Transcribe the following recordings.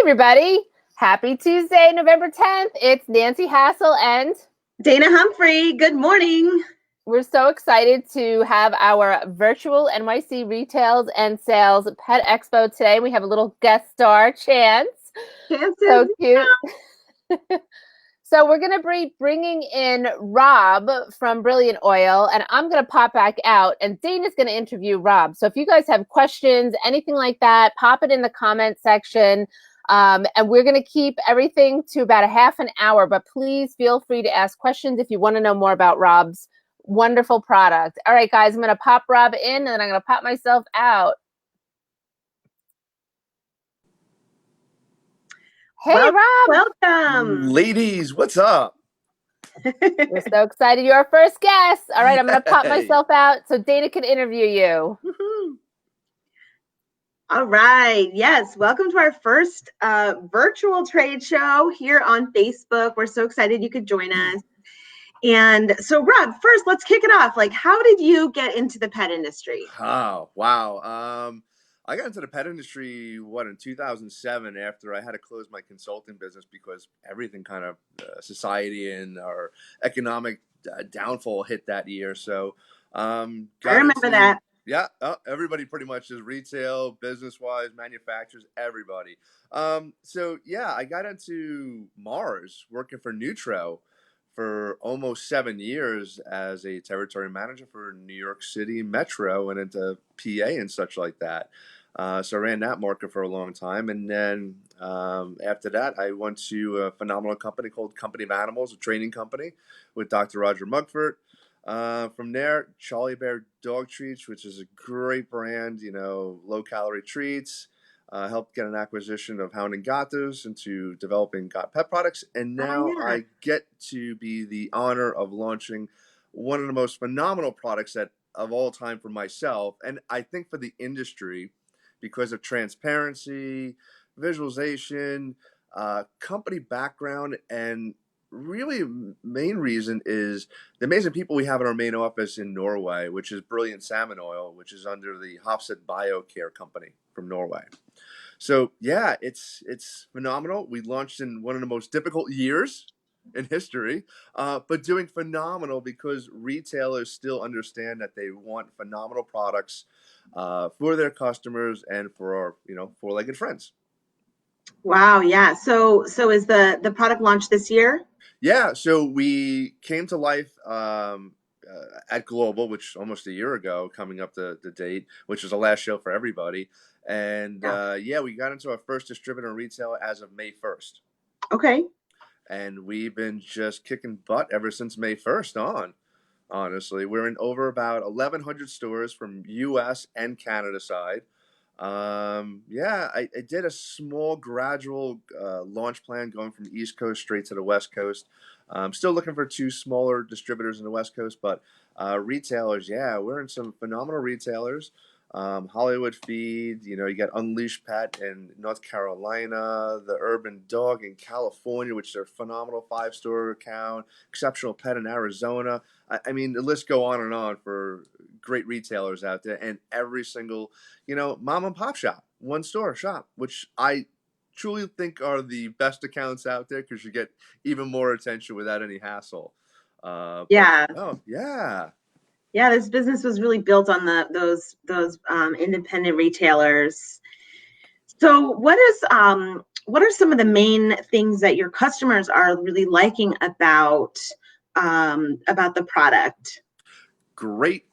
Everybody. Happy Tuesday, November 10th. It's Nancy Hassel and Dana Humphrey. Good morning. we're so excited to have our virtual NYC Retails and Sales Pet Expo today. We have a little guest star, Chance. Chances. So cute. So we're going to be bringing in Rob from Brilliant Oil, and I'm going to pop back out, and Dana's going to interview Rob. So if you guys have questions, anything like that, pop it in the comment section. And we're going to keep everything to about a half an hour, but please feel free to ask questions if you want to know more about Rob's wonderful product. All right, guys, I'm going to pop Rob in, and then I'm going to pop myself out. Hey, Rob. Welcome. Ladies, what's up? We're so excited. You're our first guest. All right, I'm going to pop myself out so Dana can interview you. All right. Yes. Welcome to our first virtual trade show here on Facebook. We're so excited you could join us. And so, Rob, first, let's kick it off. Like, how did you get into the pet industry? Oh, wow. I got into the pet industry, in 2007 after I had to close my consulting business because everything kind of society and our economic downfall hit that year. So I remember that. Yeah, everybody pretty much is retail, business-wise, manufacturers, everybody. So, yeah, I got into Mars working for Nutro for almost 7 years as a territory manager for New York City Metro and into PA and such like that. So I ran that market for a long time. And then after that, I went to a phenomenal company called Company of Animals, a training company with Dr. Roger Mugford. From there, Charlie Bear Dog Treats, which is a great brand, low-calorie treats. Helped get an acquisition of Hound and Gatos into developing Got Pet products. And now I get to be the honor of launching one of the most phenomenal products of all time for myself. And I think for the industry, because of transparency, visualization, company background, and really main reason is the amazing people we have in our main office in Norway, which is Brilliant Salmon Oil, which is under the Hofseth BioCare company from Norway. So yeah, it's phenomenal. We launched in one of the most difficult years in history, but doing phenomenal because retailers still understand that they want phenomenal products for their customers and for our four-legged friends. Wow. Yeah. So is the product launched this year? Yeah. So we came to life at Global, which almost a year ago, coming up the date, which was the last show for everybody. And we got into our first distributor and retailer as of May 1st. Okay. And we've been just kicking butt ever since May 1st on. Honestly, we're in over about 1,100 stores from U.S. and Canada side. I did a small gradual launch plan going from the East Coast straight to the West Coast. Still looking for 2 smaller distributors in the West Coast, but retailers, we're in some phenomenal retailers. Hollywood Feed, you got Unleashed Pet in North Carolina, the Urban Dog in California, which is a phenomenal 5-store account, Exceptional Pet in Arizona. I mean, the list go on and on for great retailers out there, and every single, mom and pop shop, 1-store shop, which I truly think are the best accounts out there because you get even more attention without any hassle. Yeah, this business was really built on those independent retailers. So what are some of the main things that your customers are really liking about the product? Great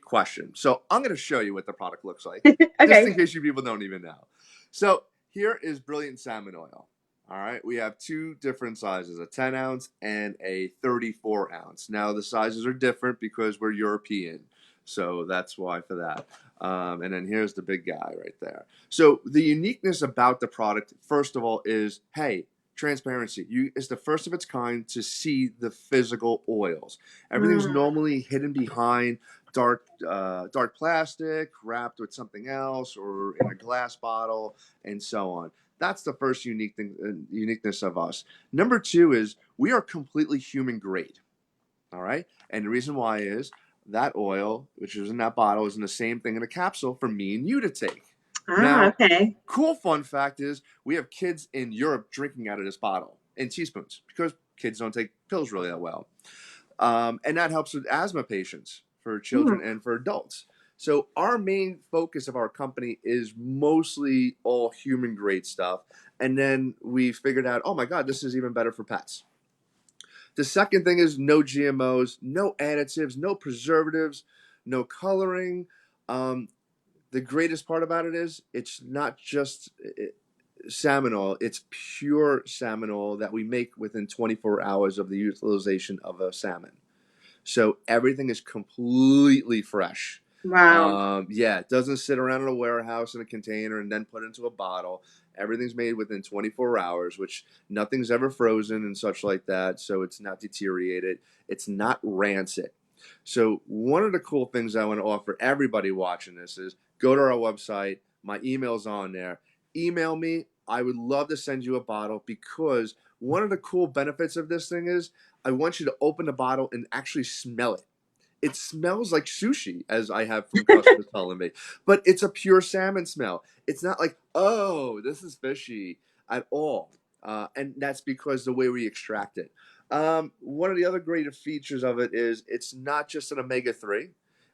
question. So I'm going to show you what the product looks like, Okay. just in case you people don't even know. So here is Brilliant Salmon Oil. All right, we have 2 different sizes, a 10 ounce and a 34 ounce. Now the sizes are different because we're European, so that's why for that. And then here's the big guy right there. So the uniqueness about the product, first of all, is, hey, transparency. It's the first of its kind to see the physical oils. Everything's normally hidden behind dark plastic, wrapped with something else, or in a glass bottle, and so on. That's the first uniqueness of us. Number 2 is we are completely human grade. All right, and the reason why is that oil, which is in that bottle, is in the same thing in a capsule for me and you to take. Ah, Now, okay. cool fun fact is we have kids in Europe drinking out of this bottle in teaspoons because kids don't take pills really that well. And that helps with asthma patients for children Mm. and for adults. So our main focus of our company is mostly all human grade stuff. And then we figured out, oh my God, this is even better for pets. The second thing is no GMOs, no additives, no preservatives, no coloring. Um, the greatest part about it is it's not just salmon oil, it's pure salmon oil that we make within 24 hours of the utilization of a salmon. So everything is completely fresh. Wow. Yeah, it doesn't sit around in a warehouse in a container and then put into a bottle. Everything's made within 24 hours, which nothing's ever frozen and such like that. So it's not deteriorated. It's not rancid. So one of the cool things I want to offer everybody watching this is go to our website. My email's on there. Email me. I would love to send you a bottle because one of the cool benefits of this thing is I want you to open the bottle and actually smell it. It smells like sushi, as I have from customers telling me, but it's a pure salmon smell. It's not like, oh, this is fishy at all. And that's because the way we extract it. One of the other great features of it is it's not just an omega-3.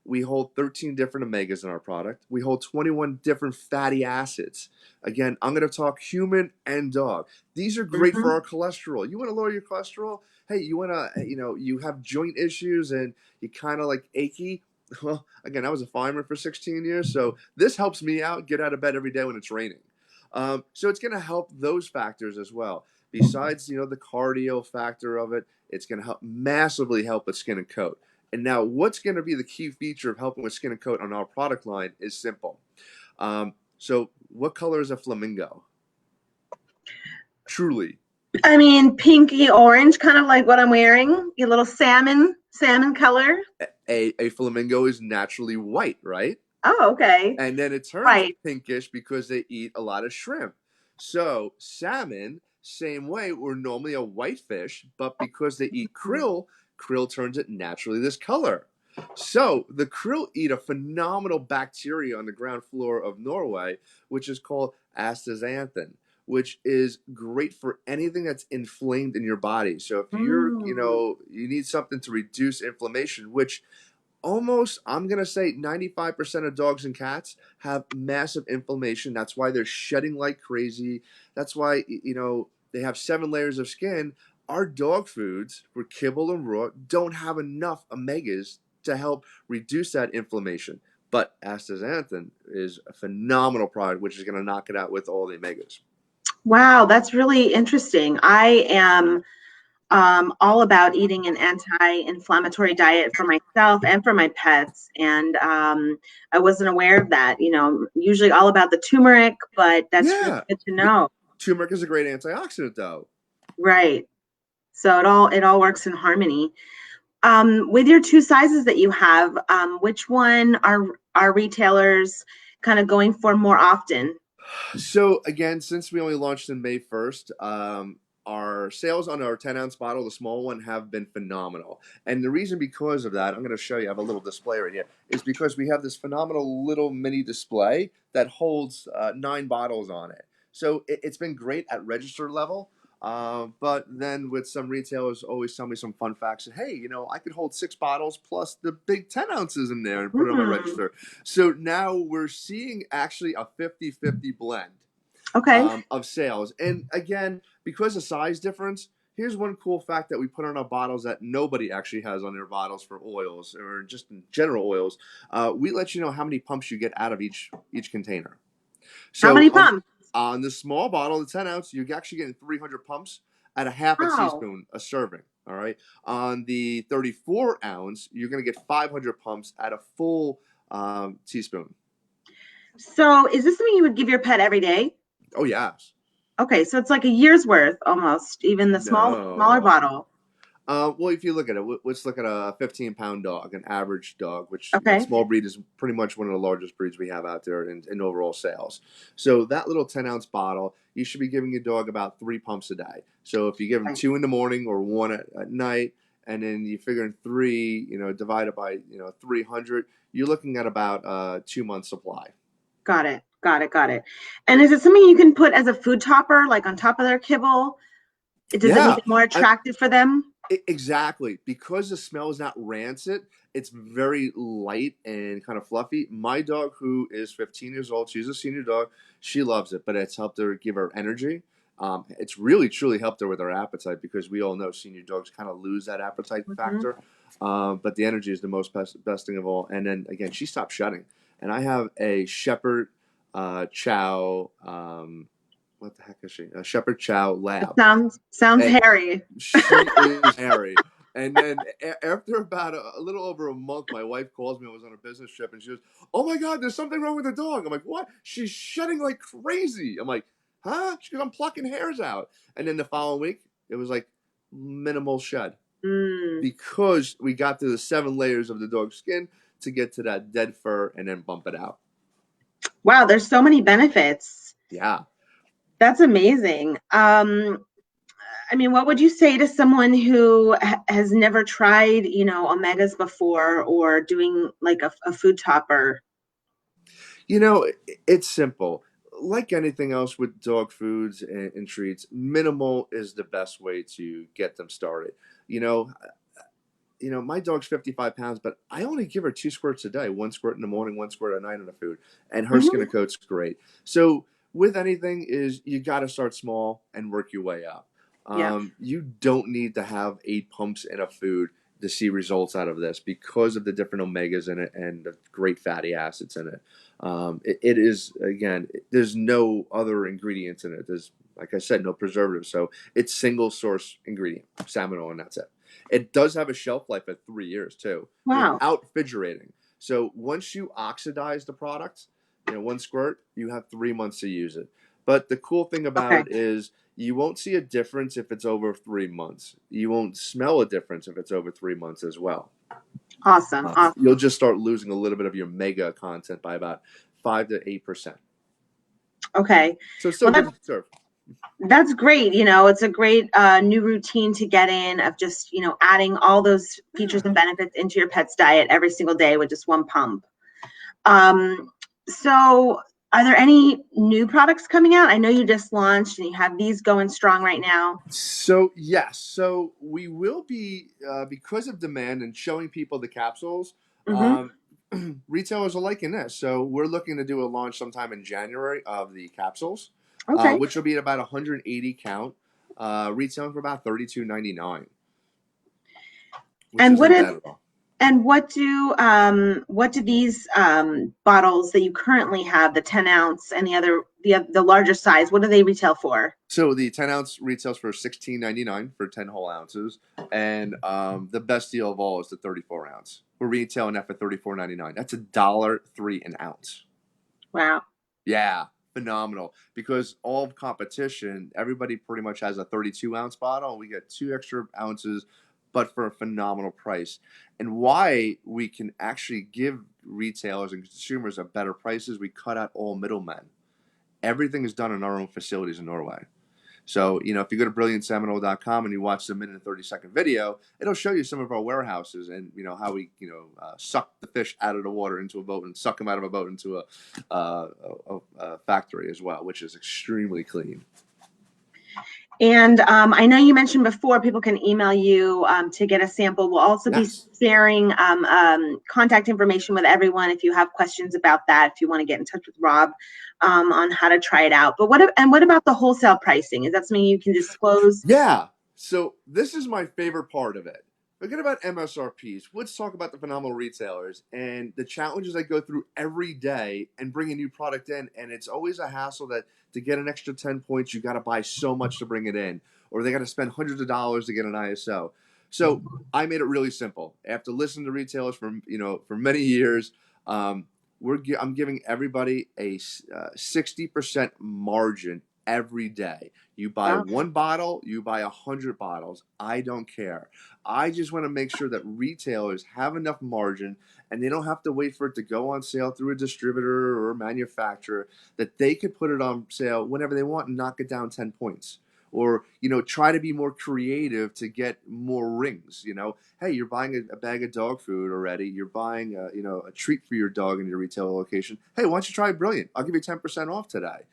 We hold 13 different omegas in our product. We hold 21 different fatty acids. Again, I'm going to talk human and dog. These are great for Hmm. our cholesterol. You want to lower your cholesterol? Hey, you want to, you have joint issues and you kind of like achy. Well, again, I was a fireman for 16 years, so this helps me out get out of bed every day when it's raining. So it's going to help those factors as well. Besides, the cardio factor of it, it's going to help massively help with skin and coat. And now, what's going to be the key feature of helping with skin and coat on our product line is simple. So, what color is a flamingo? Truly, I mean, pinky orange, kind of like what I'm wearing. A little salmon color. a flamingo is naturally white, right? Oh, okay. And then it turns Right. pinkish because they eat a lot of shrimp. So salmon, same way, we're normally a white fish, but because they eat krill, krill turns it naturally this color. So the krill eat a phenomenal bacteria on the ground floor of Norway, which is called astaxanthin, which is great for anything that's inflamed in your body. So if you're, Mm. you need something to reduce inflammation, which almost, I'm going to say 95% of dogs and cats have massive inflammation. That's why they're shedding like crazy. That's why, they have 7 layers of skin. Our dog foods for kibble and raw don't have enough omegas to help reduce that inflammation. But astaxanthin is a phenomenal product, which is going to knock it out with all the omegas. Wow, that's really interesting. I am all about eating an anti-inflammatory diet for myself and for my pets. And I wasn't aware of that. Usually all about the turmeric, but that's really Yeah. good to know. Turmeric is a great antioxidant, though. Right. So it all works in harmony. With your two sizes that you have, which one are retailers kind of going for more often? So again, since we only launched in May 1st, our sales on our 10-ounce bottle, the small one, have been phenomenal. And the reason because of that, I'm going to show you, I have a little display right here, is because we have this phenomenal little mini display that holds 9 bottles on it. So it's been great at register level. But then with some retailers always tell me some fun facts. And, hey, I could hold 6 bottles plus the big 10 ounces in there and put it on my Hmm. register. So now we're seeing actually a 50-50 blend Okay. of sales. And again, because of size difference, here's one cool fact that we put on our bottles that nobody actually has on their bottles for oils or just in general oils. We let you know how many pumps you get out of each container. How So many pumps? on the small bottle, the 10 ounce, you're actually getting 300 pumps at a half a Wow. teaspoon a serving. All right. On the 34 ounce, you're going to get 500 pumps at a full teaspoon. So is this something you would give your pet every day? Oh, yes. Okay, so it's like a year's worth almost, even the smaller No. bottle. Well, if you look at it, let's look at a 15-pound dog, an average dog, which Okay. small breed is pretty much one of the largest breeds we have out there in overall sales. So that little 10-ounce bottle, you should be giving your dog about 3 pumps a day. So if you give him Right. 2 in the morning or 1 at night, and then you figure in 3, divided by 300, you're looking at about 2 months supply. Got it. Got it. Got it. And is it something you can put as a food topper, like on top of their kibble? Does it make Yeah. it more attractive for them? Exactly. Because the smell is not rancid, it's very light and kind of fluffy. My dog, who is 15 years old, she's a senior dog. She loves it, but it's helped her give her energy. It's really, truly helped her with her appetite because we all know senior dogs kind of lose that appetite Hmm. factor. But the energy is the most best thing of all. And then again, she stopped shedding. And I have a Shepherd Chow. What the heck is she? A Shepherd Chow It Lab. sounds And hairy. she is hairy. And then after about a little over a month, my wife calls me. I was on a business trip, and she goes, "Oh my God, there's something wrong with the dog." I'm like, "What?" She's shedding like crazy. I'm like, "Huh?" She goes, "I'm plucking hairs out." And then the following week, it was like minimal shed Mm. because we got to the 7 layers of the dog's skin to get to that dead fur and then bump it out. Wow, there's so many benefits. Yeah. That's amazing. I mean, what would you say to someone who has never tried, omegas before or doing like a food topper? You know, it's simple. Like anything else with dog foods and treats, minimal is the best way to get them started. You know, my dog's 55 pounds, but I only give her 2 squirts a day, 1 squirt in the morning, 1 squirt at night on the food, and her skin and Hmm. coat's great. So with anything is you got to start small and work your way up. Yeah. You don't need to have 8 pumps in a food to see results out of this because of the different omegas in it and the great fatty acids in it. It is, again, there's no other ingredients in it. There's, like I said, no preservatives. So it's single source ingredient, salmon oil, and that's it. It does have a shelf life at 3 years too, Wow. without refrigerating. So once you oxidize the product, 1 squirt, you have 3 months to use it. But the cool thing about Okay. it is you won't see a difference if it's over 3 months. You won't smell a difference if it's over 3 months as well. Awesome. You'll Awesome. just start losing a little bit of your mega content by about 5 to 8%. Okay. So it's still Well, good to serve. that's great. It's a great new routine to get in of just, adding all those features Yeah. and benefits into your pet's diet every single day with just one pump. Um, so are there any new products coming out? I know you just launched and you have these going strong right now. So yes, so we will be because of demand and showing people the capsules. Mm-hmm. Retailers are liking this, so we're looking to do a launch sometime in January of the capsules, Okay. which will be at about 180 count, retailing for about $32.99, which And isn't bad at all. what do these bottles that you currently have, the 10 ounce and the larger size, what do they retail for? So the 10 ounce retails for $16.99 for 10 whole ounces, and the best deal of all is the 34 ounce. We're retailing that for $34.99. That's $1.03 an ounce. Wow. Yeah, phenomenal. Because all of competition, everybody pretty much has a 32-ounce bottle. We get 2 extra ounces, but for a phenomenal price. And why we can actually give retailers and consumers a better price is we cut out all middlemen. Everything is done in our own facilities in Norway. So, if you go to brilliantsalmon.com and you watch the minute and 30-second video, it'll show you some of our warehouses and, how we, suck the fish out of the water into a boat and suck them out of a boat into a factory as well, which is extremely clean. And I know you mentioned before people can email you to get a sample. We'll also be Yes. sharing contact information with everyone if you have questions about that, if you want to get in touch with Rob on how to try it out. But what about the wholesale pricing? Is that something you can disclose? Yeah. So this is my favorite part of it. Forget about MSRPs. Let's talk about the phenomenal retailers and the challenges I go through every day and bring a new product in. And it's always a hassle that to get an extra 10 points, you got to buy so much to bring it in, or they got to spend hundreds of dollars to get an ISO. So I made it really simple. After listening to retailers for many years, I'm giving everybody a 60% margin every day. You buy Wow. one bottle, you buy 100 bottles. I don't care. I just want to make sure that retailers have enough margin and they don't have to wait for it to go on sale through a distributor or a manufacturer, that they could put it on sale whenever they want and knock it down 10 points. or, try to be more creative to get more rings. Hey, you're buying a bag of dog food already. You're buying, a treat for your dog in your retail location. Hey, why don't you try Brilliant? I'll give you 10% off today.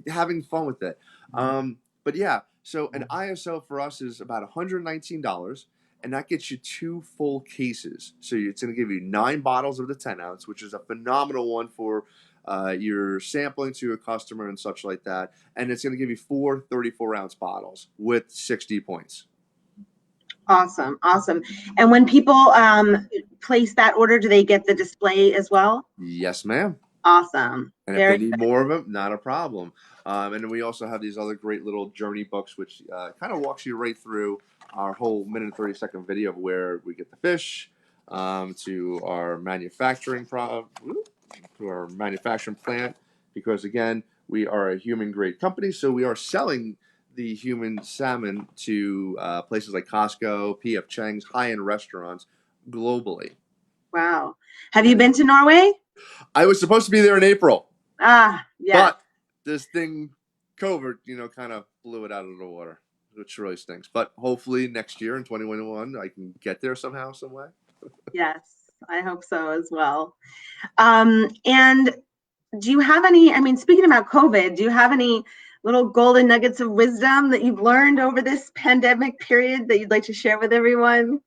Having fun with it. But yeah, so an ISO for us is about $119, and that gets you 2 full cases. So it's going to give you 9 bottles of the 10-ounce, which is a phenomenal one for your sampling to a customer and such like that. And it's going to give you 4 34-ounce bottles with 60 points. Awesome. And when people place that order, do they get the display as well? Yes, ma'am. Awesome. And if they need more of them, not a problem. And then we also have these other great little journey books, which kind of walks you right through our whole minute and 30-second video of where we get the fish, to our manufacturing plant, because again, we are a human grade company, so we are selling the human salmon to places like Costco, P.F. Chang's, high-end restaurants globally. Wow. Have you been to Norway? I was supposed to be there in April. Yeah. But this thing, COVID, kind of blew it out of the water, which really stinks. But hopefully next year in 2021, I can get there somehow, some way. Yes, I hope so as well. And do you have any, speaking about COVID, do you have any little golden nuggets of wisdom that you've learned over this pandemic period that you'd like to share with everyone?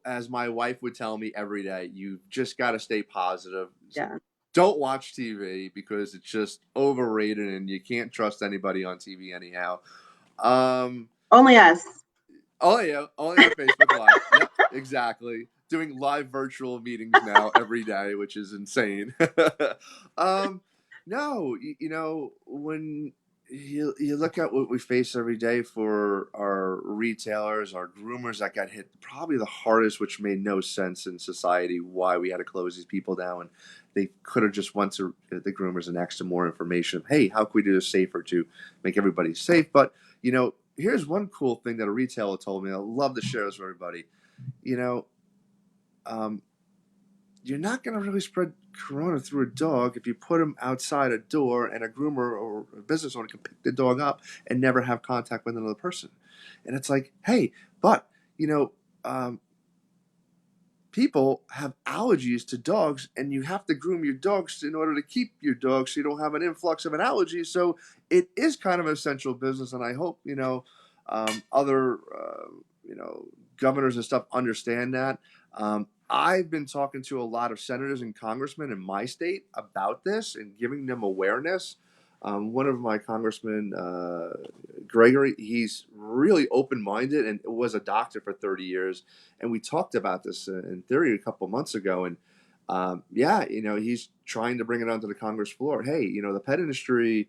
As my wife would tell me every day, you just got to stay positive. Yeah. Don't watch TV because it's just overrated and you can't trust anybody on TV anyhow. Only us. Only on Facebook Live. Yep, exactly. Doing live virtual meetings now every day, which is insane. No, when you look at what we face every day for our retailers, our groomers that got hit probably the hardest, which made no sense in society, why we had to close these people down. And they could have just went to the groomers and asked them more information. Hey, how can we do this safer to make everybody safe? But, here's one cool thing that a retailer told me. I love to share this with everybody. You're not going to really spread corona through a dog if you put him outside a door and a groomer or a business owner can pick the dog up and never have contact with another person. And it's like, hey, but, people have allergies to dogs, and you have to groom your dogs in order to keep your dogs so you don't have an influx of an allergy. So it is kind of an essential business, and I hope, other, governors and stuff understand that. I've been talking to a lot of senators and congressmen in my state about this and giving them awareness. One of my congressmen, Gregory, he's really open-minded and was a doctor for 30 years. And we talked about this in theory a couple months ago. And he's trying to bring it onto the Congress floor. Hey, the pet industry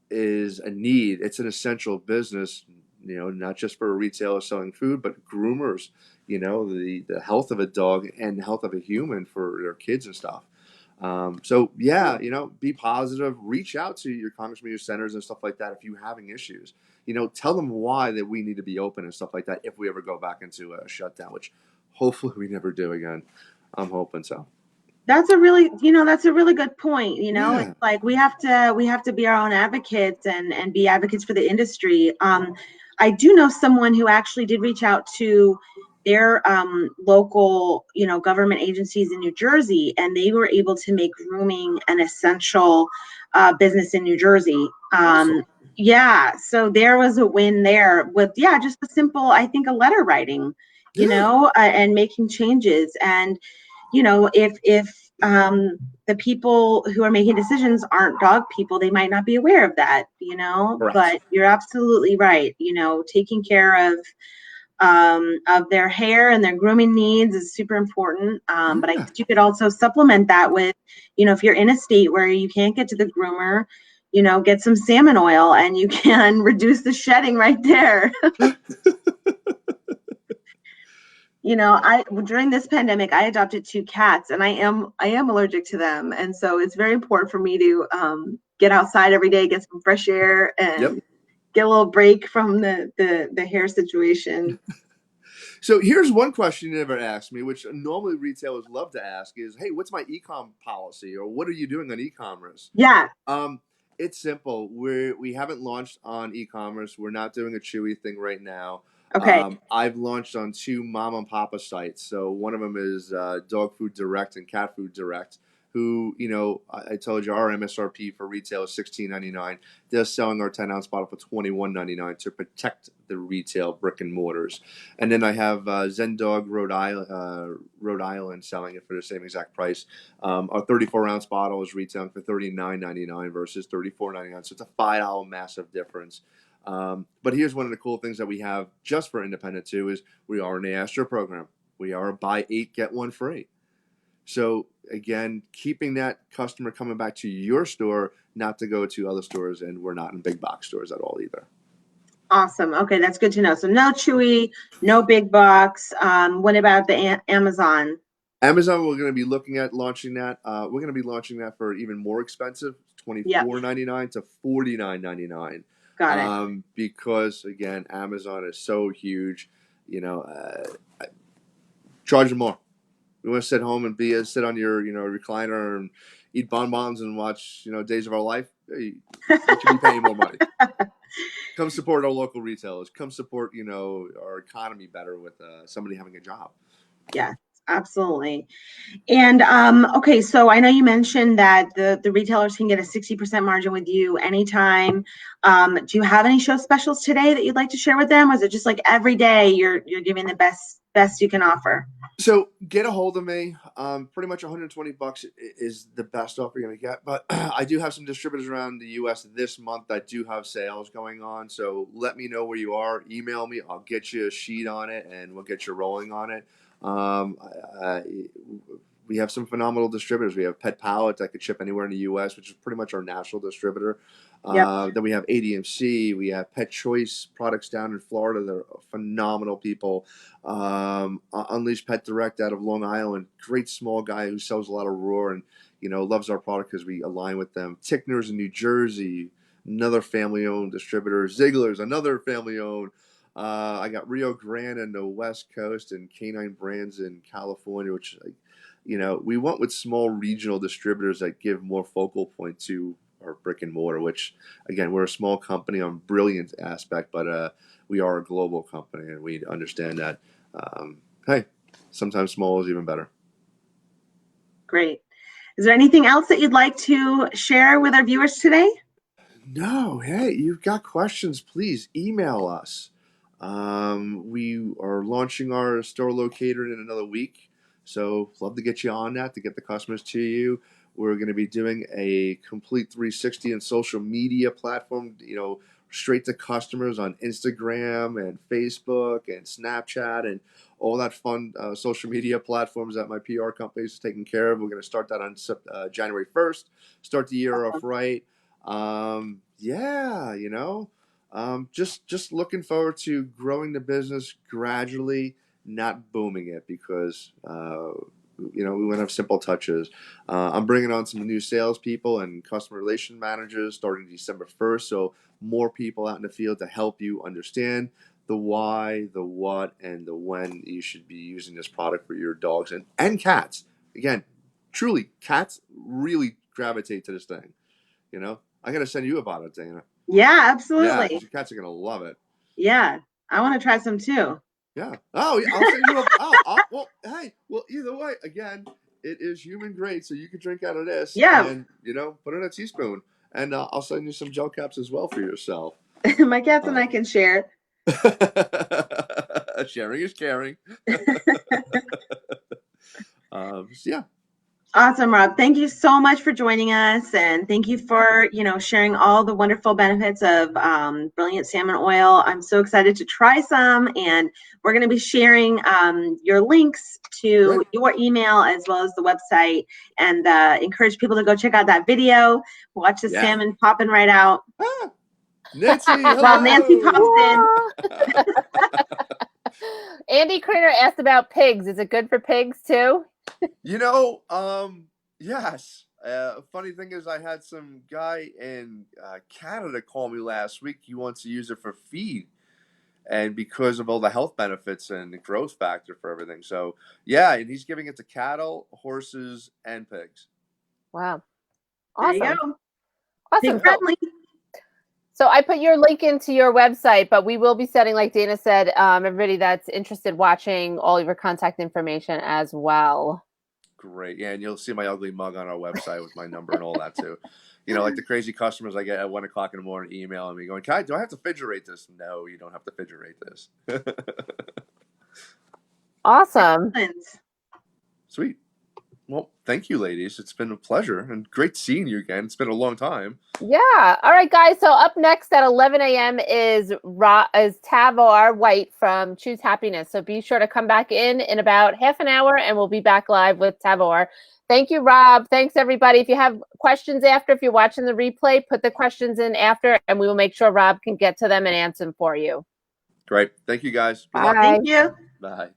is a need. It's an essential business, not just for a retailer selling food, but groomers, the health of a dog and the health of a human for their kids and stuff. Be positive, reach out to your congressmen, your senators and stuff like that. If you're having issues, tell them why that we need to be open and stuff like that. If we ever go back into a shutdown, which hopefully we never do again. I'm hoping so. That's a really good point. It's like we have to be our own advocates and be advocates for the industry. I do know someone who actually did reach out to their local, government agencies in New Jersey, and they were able to make grooming an essential business in New Jersey. Awesome. Yeah, so there was a win there with just a simple, I think, a letter writing, and making changes. And if the people who are making decisions aren't dog people, they might not be aware of that, Correct. But you're absolutely right. Taking care of their hair and their grooming needs is super important. But I guess you could also supplement that with, if you're in a state where you can't get to the groomer, get some salmon oil and you can reduce the shedding right there. During this pandemic, I adopted 2 cats, and I am allergic to them, and so it's very important for me to get outside every day, get some fresh air, and get a little break from the hair situation. So here's one question you never asked me, which normally retailers love to ask is, hey, what's my e-com policy, or what are you doing on e-commerce? Yeah. It's simple. We haven't launched on e-commerce. We're not doing a Chewy thing right now. Okay. I've launched on 2 mom and papa sites. So one of them is Dog Food Direct and Cat Food Direct. Who, I told you our MSRP for retail is $16.99. They're selling our 10-ounce bottle for $21.99 to protect the retail brick and mortars. And then I have Zen Dog Rhode Island selling it for the same exact price. Our 34-ounce bottle is retailing for $39.99 versus $34.99. So it's a $5 massive difference. But here's one of the cool things that we have just for independent too is we are an Astro program. We are a buy 8, get 1 free. So again, keeping that customer coming back to your store, not to go to other stores, and we're not in big box stores at all either. Awesome. Okay, that's good to know. So no Chewy, no big box. What about the Amazon? Amazon, we're going to be looking at launching that. We're going to be launching that for even more expensive, $24.99 to $49.99. Got it. Because again, Amazon is so huge. Charge them more. We want to sit home and sit on your recliner and eat bonbons and watch Days of Our Life. Hey, you should be paying more money. Come support our local retailers. Come support our economy better with somebody having a job. Yeah, absolutely. And okay, so I know you mentioned that the retailers can get a 60% margin with you anytime. Do you have any show specials today that you'd like to share with them? Or is it just like every day you're giving the best you can offer? So get a hold of me. Pretty much $120 is the best offer you're gonna get. But I do have some distributors around the U.S. this month that do have sales going on. So let me know where you are. Email me. I'll get you a sheet on it, and we'll get you rolling on it. We have some phenomenal distributors. We have Pet Palette that could ship anywhere in the U.S., which is pretty much our national distributor. Then we have ADMC. We have Pet Choice products down in Florida. They're phenomenal people. Unleashed Pet Direct out of Long Island. Great small guy who sells a lot of raw and loves our product because we align with them. Tickner's in New Jersey, another family-owned distributor. Ziegler's, another family-owned. I got Rio Grande in the West Coast and Canine Brands in California, which we went with small regional distributors that give more focal point to our brick and mortar, which again, we're a small company on brilliant aspect, but we are a global company and we understand that, hey, sometimes small is even better. Great. Is there anything else that you'd like to share with our viewers today? No, hey, you've got questions, please email us. We are launching our store locator in another week, so love to get you on that to get the customers to you. We're going to be doing a complete 360 and social media platform, straight to customers on Instagram and Facebook and Snapchat and all that fun social media platforms that my PR company is taking care of. We're going to start that on January 1st, start the year off right. Just looking forward to growing the business gradually, not booming it because we want to have simple touches. I'm bringing on some new salespeople and customer relation managers starting December 1st, so more people out in the field to help you understand the why, the what, and the when you should be using this product for your dogs and cats. Again, truly, cats really gravitate to this thing. I got to send you a bottle, Dana. Yeah, Yeah, absolutely. 'cause your cats are going to love it. Yeah, I want to try some too. Yeah. Oh, yeah, I'll send you well, hey, well, either way, again, it is human grade, so you can drink out of this Yeah. and, put in a teaspoon. And I'll send you some gel caps as well for yourself. My cats and I can share. Sharing is caring. Yeah. Awesome, Rob. Thank you so much for joining us, and thank you for sharing all the wonderful benefits of Brilliant Salmon Oil. I'm so excited to try some, and we're going to be sharing your links to your email as well as the website, and encourage people to go check out that video. Watch the salmon popping right out. Ah, Nancy, hello. Well, Nancy pops in. Andy Crater asked about pigs. Is it good for pigs too? Yes. Funny thing is, I had some guy in Canada call me last week. He wants to use it for feed, and because of all the health benefits and the growth factor for everything. So, yeah, and he's giving it to cattle, horses, and pigs. Wow. There Awesome. you go. Awesome. Be friendly. So I put your link into your website, but we will be sending, like Dana said, everybody that's interested watching all of your contact information as well. Great. Yeah, and you'll see my ugly mug on our website with my number and all that too. You know, like the crazy customers I get at 1 o'clock in the morning emailing me going, do I have to refrigerate this? No, you don't have to refrigerate this. Awesome. Sweet. Well, thank you, ladies. It's been a pleasure and great seeing you again. It's been a long time. Yeah. All right, guys. So up next at 11 a.m. is Tavar White from Choose Happiness. So be sure to come back in about half an hour, and we'll be back live with Tavar. Thank you, Rob. Thanks, everybody. If you have questions after, if you're watching the replay, put the questions in after, and we will make sure Rob can get to them and answer them for you. Great. Thank you, guys. Bye. Thank you. Bye.